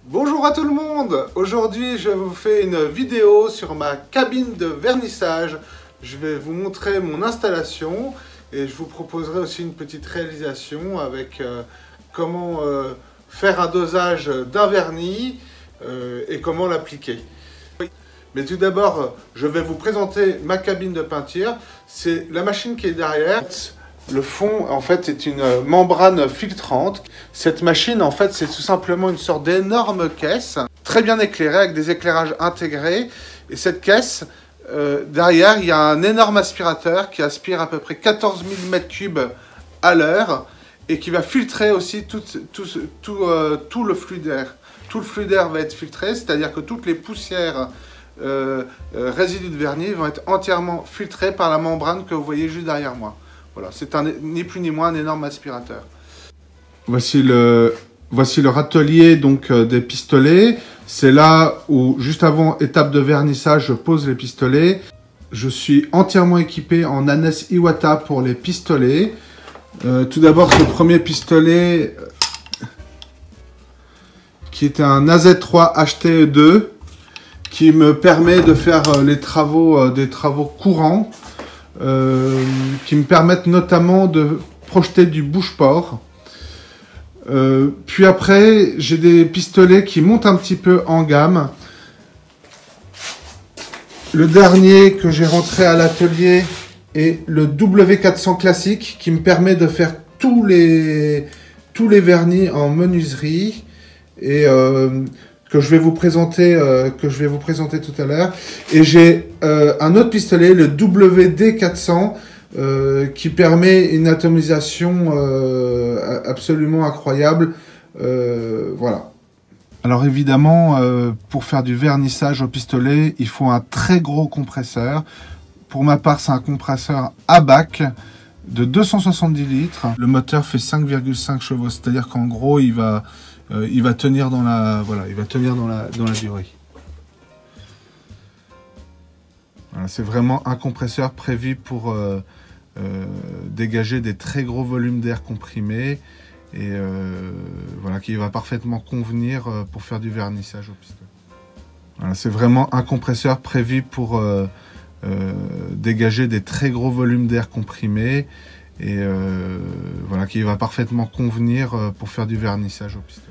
Bonjour à tout le monde. Aujourd'hui je vous fais une vidéo sur ma cabine de vernissage. Je vais vous montrer mon installation et je vous proposerai aussi une petite réalisation avec comment faire un dosage d'un vernis et comment l'appliquer. Mais tout d'abord, je vais vous présenter ma cabine de peinture. C'est la machine qui est derrière. Le fond, en fait, est une membrane filtrante. Cette machine, en fait, c'est tout simplement une sorte d'énorme caisse, très bien éclairée, avec des éclairages intégrés. Et cette caisse, derrière, il y a un énorme aspirateur qui aspire à peu près 14 000 m3 à l'heure et qui va filtrer aussi tout le flux d'air. Tout le flux d'air va être filtré, c'est-à-dire que toutes les poussières résidus de vernis vont être entièrement filtrés par la membrane que vous voyez juste derrière moi. Voilà, c'est ni plus ni moins un énorme aspirateur. Voici le râtelier donc des pistolets. C'est là où, juste avant étape de vernissage, je pose les pistolets. Je suis entièrement équipé en Annes Iwata pour les pistolets. Tout d'abord, ce premier pistolet qui est un AZ3 HTE2 qui me permet de faire des travaux courants. Qui me permettent notamment de projeter du bouche-port. Puis après, j'ai des pistolets qui montent un petit peu en gamme. Le dernier que j'ai rentré à l'atelier est le W400 classique qui me permet de faire tous les vernis en menuiserie et que je vais vous présenter tout à l'heure. Et j'ai un autre pistolet, le WD400, qui permet une atomisation absolument incroyable. Voilà. Alors évidemment, pour faire du vernissage au pistolet, il faut un très gros compresseur. Pour ma part, c'est un compresseur ABAC de 270 litres. Le moteur fait 5,5 chevaux, c'est-à-dire qu'en gros, il va tenir dans la durée. Voilà, c'est vraiment un compresseur prévu pour dégager des très gros volumes d'air comprimé et voilà, qui va parfaitement convenir pour faire du vernissage au pistolet. Voilà, c'est vraiment un compresseur prévu pour dégager des très gros volumes d'air comprimé et voilà, qui va parfaitement convenir pour faire du vernissage au pistolet.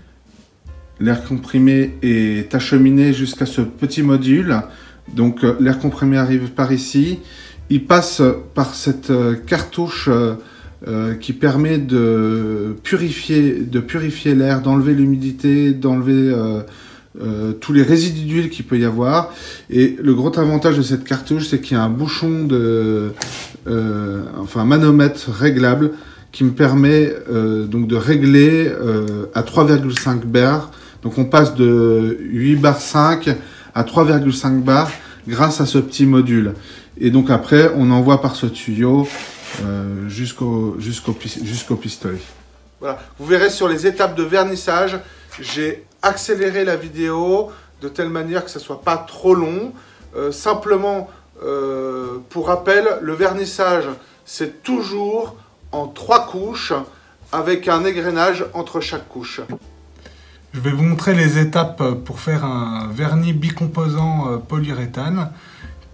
L'air comprimé est acheminé jusqu'à ce petit module. Donc l'air comprimé arrive par ici. Il passe par cette cartouche qui permet de purifier l'air, d'enlever l'humidité, d'enlever tous les résidus d'huile qu'il peut y avoir. Et le gros avantage de cette cartouche, c'est qu'il y a un bouchon un manomètre réglable qui me permet donc de régler à 3,5 bars. Donc on passe de 8 bar 5 à 3,5 bars grâce à ce petit module. Et donc après, on envoie par ce tuyau jusqu'au pistolet. Voilà. Vous verrez sur les étapes de vernissage, j'ai accéléré la vidéo de telle manière que ça ne soit pas trop long. Simplement, pour rappel, le vernissage, c'est toujours en 3 couches avec un égrenage entre chaque couche. Je vais vous montrer les étapes pour faire un vernis bicomposant polyuréthane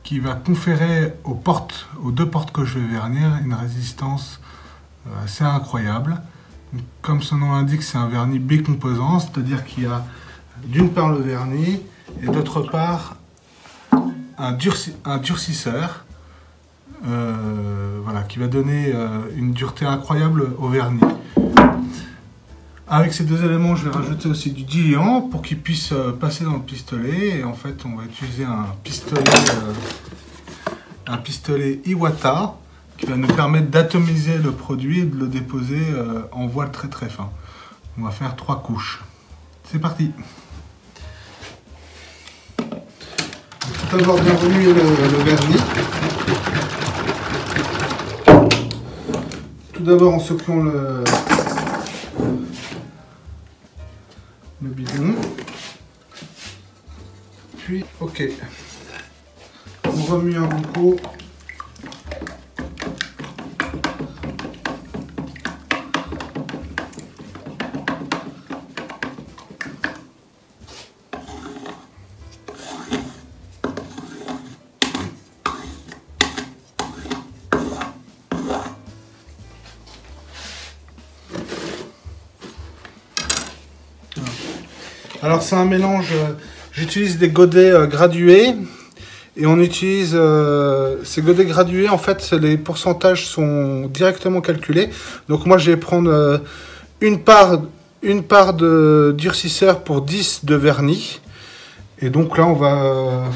qui va conférer aux deux portes que je vais vernir une résistance assez incroyable. Donc, comme son nom l'indique, c'est un vernis bicomposant, c'est-à-dire qu'il y a d'une part le vernis et d'autre part un durcisseur voilà, qui va donner une dureté incroyable au vernis. Avec ces deux éléments, je vais rajouter aussi du diluant pour qu'il puisse passer dans le pistolet. Et en fait, on va utiliser un pistolet Iwata qui va nous permettre d'atomiser le produit et de le déposer en voile très très fin. On va faire 3 couches. C'est parti. Tout d'abord bien remuer le vernis. Tout d'abord en secouant le bidon, puis ok, on remue un bon coup. Alors c'est un mélange, j'utilise des godets gradués. Et on utilise ces godets gradués, en fait, les pourcentages sont directement calculés. Donc moi, je vais prendre une part de durcisseur pour 10 de vernis. Et donc là, on va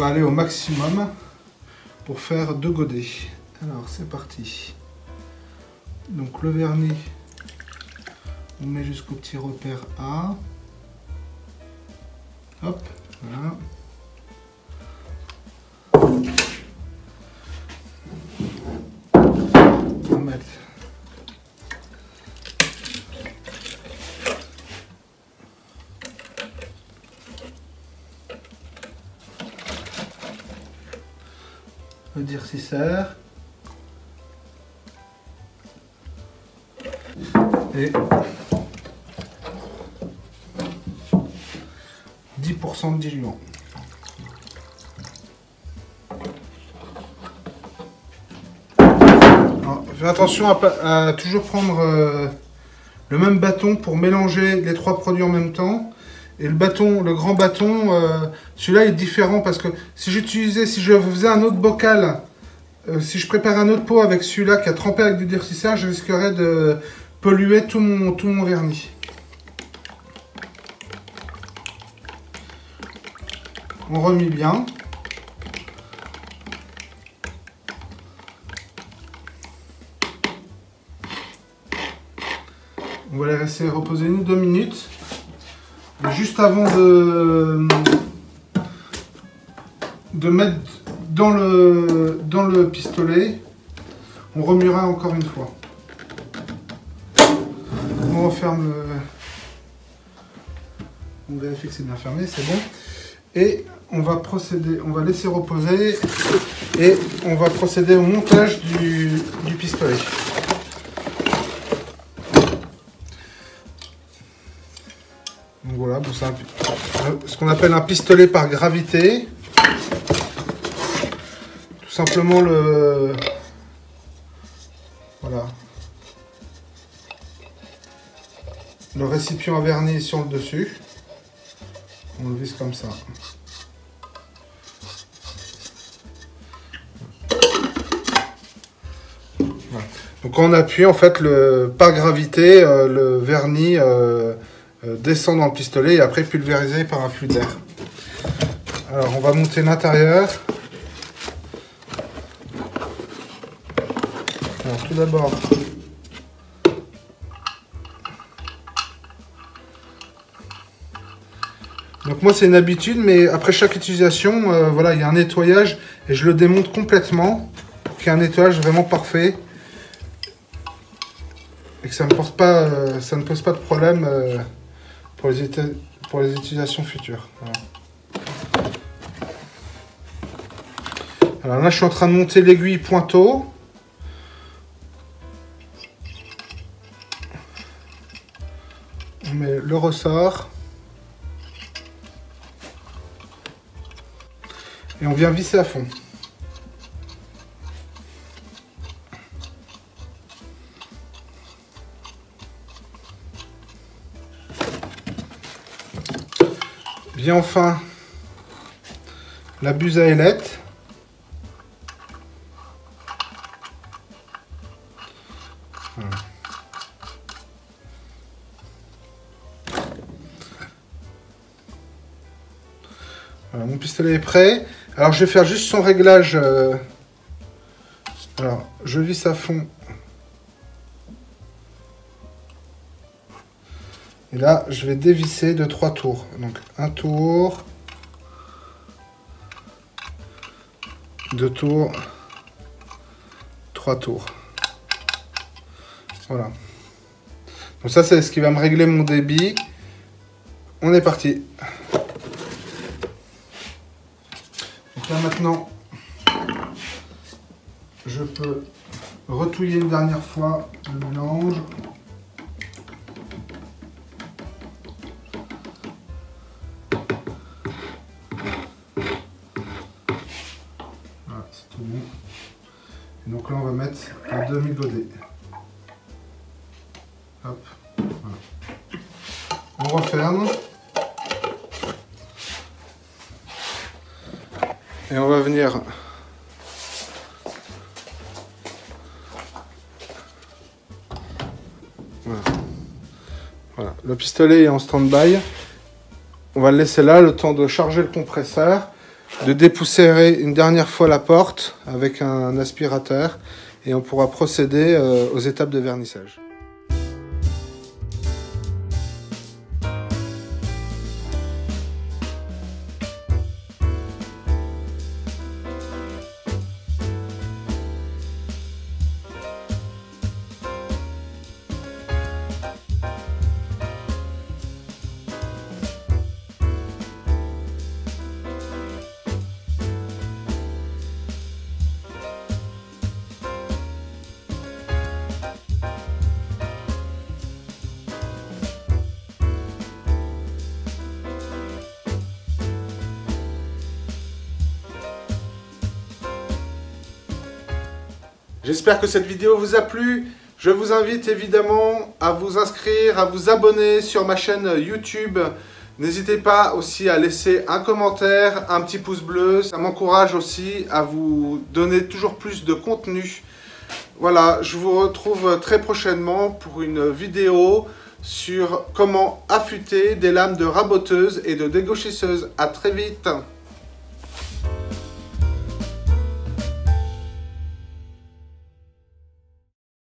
aller au maximum pour faire 2 godets. Alors, c'est parti. Donc le vernis, on met jusqu'au petit repère A. Hop, voilà. On va mettre le durcisseur et 10% de diluant. Fais attention à toujours prendre le même bâton pour mélanger les 3 produits en même temps. Et le grand bâton, celui-là est différent parce que si je faisais un autre bocal, si je prépare un autre pot avec celui-là qui a trempé avec du durcisseur, je risquerais de polluer tout mon vernis. On remet bien. On va les laisser reposer 1 ou 2 minutes. Et juste avant de mettre dans le pistolet, on remuera encore une fois. On referme on vérifie que c'est bien fermé, c'est bon. Et on va laisser reposer et on va procéder au montage du pistolet. Donc voilà, bon, c'est ce qu'on appelle un pistolet par gravité. Tout simplement voilà, le récipient à vernis sur le dessus. On le visse comme ça. Voilà. Donc quand on appuie, en fait, par gravité, le vernis descend dans le pistolet et après pulvérisé par un flux d'air. Alors on va monter l'intérieur. Alors tout d'abord, donc moi c'est une habitude, mais après chaque utilisation, voilà, il y a un nettoyage et je le démonte complètement pour qu'il y ait un nettoyage vraiment parfait et que ça ne pose pas de problème pour les utilisations futures. Voilà. Alors là, je suis en train de monter l'aiguille pointeau. On met le ressort. Et on vient visser à fond. Vient enfin la buse à ailettes. Voilà. Voilà, mon pistolet est prêt. Alors je vais faire juste son réglage. Alors je visse à fond. Et là, je vais dévisser de 3 tours. Donc, 1 tour, 2 tours, 3 tours. Voilà. Donc ça, c'est ce qui va me régler mon débit. On est parti. Donc là, maintenant, je peux retouiller une dernière fois le mélange. Et donc là, on va mettre un demi-godet. Hop, voilà. On referme. Et on va venir voilà. Le pistolet est en stand-by. On va le laisser là, le temps de charger le compresseur, de dépoussiérer une dernière fois la porte avec un aspirateur et on pourra procéder aux étapes de vernissage. J'espère que cette vidéo vous a plu. Je vous invite évidemment à vous inscrire, à vous abonner sur ma chaîne YouTube. N'hésitez pas aussi à laisser un commentaire, un petit pouce bleu. Ça m'encourage aussi à vous donner toujours plus de contenu. Voilà, je vous retrouve très prochainement pour une vidéo sur comment affûter des lames de raboteuse et de dégauchisseuse. À très vite!